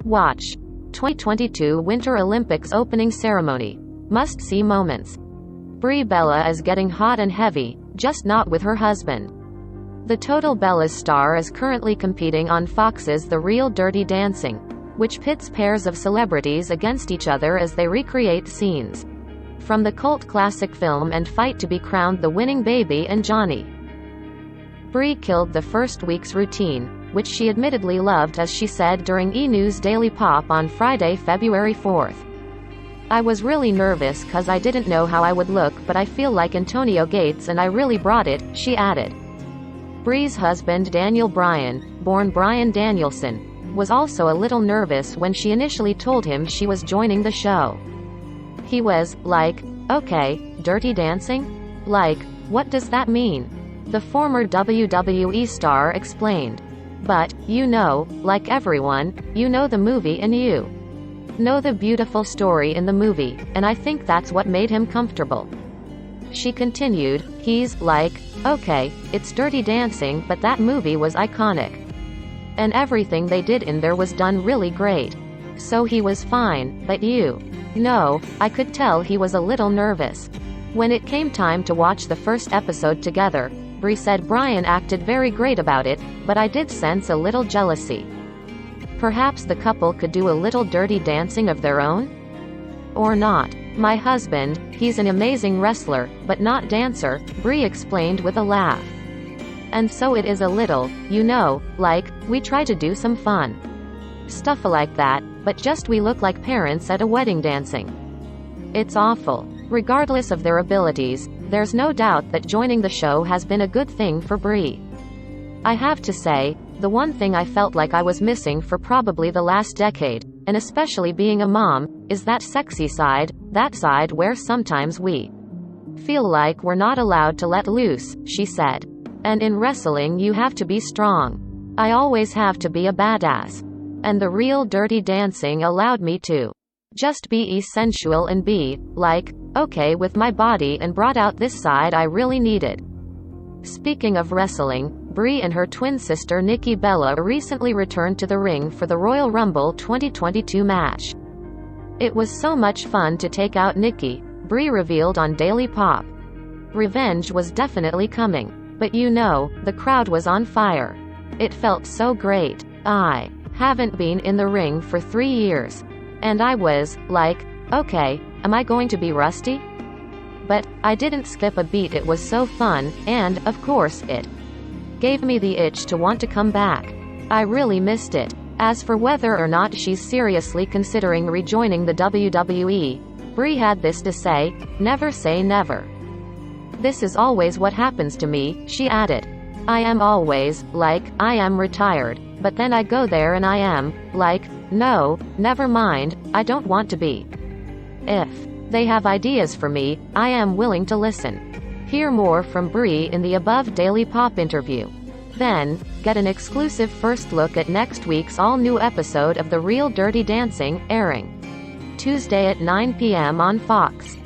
Watch. 2022 Winter Olympics opening ceremony. Must-see moments. Brie Bella is getting hot and heavy, just not with her husband. The Total Bellas star is currently competing on Fox's The Real Dirty Dancing, which pits pairs of celebrities against each other as they recreate scenes from the cult classic film and fight to be crowned the winning baby and Johnny. Brie killed the first week's routine, which she admittedly loved, as she said during E! News Daily Pop on Friday, February 4th. "I was really nervous cause I didn't know how I would look, but I feel like Antonio Gates and I really brought it," she added. Brie's husband Daniel Bryan, born Brian Danielson, was also a little nervous when she initially told him she was joining the show. He was like, "Okay, Dirty Dancing? Like, what does that mean?" The former WWE star explained. "But, you know, like everyone, you know the movie and you know the beautiful story in the movie, and I think that's what made him comfortable." She continued, "He's like, okay, it's Dirty Dancing, but that movie was iconic. And everything they did in there was done really great. So he was fine, but you know, I could tell he was a little nervous." When it came time to watch the first episode together, Brie said Brian acted very great about it, but I did sense a little jealousy. Perhaps the couple could do a little dirty dancing of their own? Or not. "My husband, he's an amazing wrestler, but not dancer," Brie explained with a laugh. "And so it is a little, you know, like, we try to do some fun stuff like that, but just we look like parents at a wedding dancing. It's awful." Regardless of their abilities, there's no doubt that joining the show has been a good thing for Brie. "I have to say, the one thing I felt like I was missing for probably the last decade, and especially being a mom, is that sexy side, that side where sometimes we feel like we're not allowed to let loose," she said. "And in wrestling you have to be strong. I always have to be a badass. And the Real Dirty Dancing allowed me to just be sensual and be, like, okay with my body, and brought out this side I really needed." Speaking of wrestling, Brie and her twin sister Nikki Bella recently returned to the ring for the Royal Rumble 2022 match. "It was so much fun to take out Nikki," Brie revealed on Daily Pop. "Revenge was definitely coming. But you know, the crowd was on fire. It felt so great. I haven't been in the ring for 3 years. And I was, like, okay, am I going to be rusty? But I didn't skip a beat. It was so fun, and, of course, it gave me the itch to want to come back. I really missed it." As for whether or not she's seriously considering rejoining the WWE, Brie had this to say, "Never say never. This is always what happens to me," she added. "I am always, like, I am retired, but then I go there and I am, like, no, never mind, I don't want to be. If they have ideas for me, I am willing to listen." Hear more from Brie in the above Daily Pop interview. Then, get an exclusive first look at next week's all-new episode of The Real Dirty Dancing, airing Tuesday at 9 p.m. on Fox.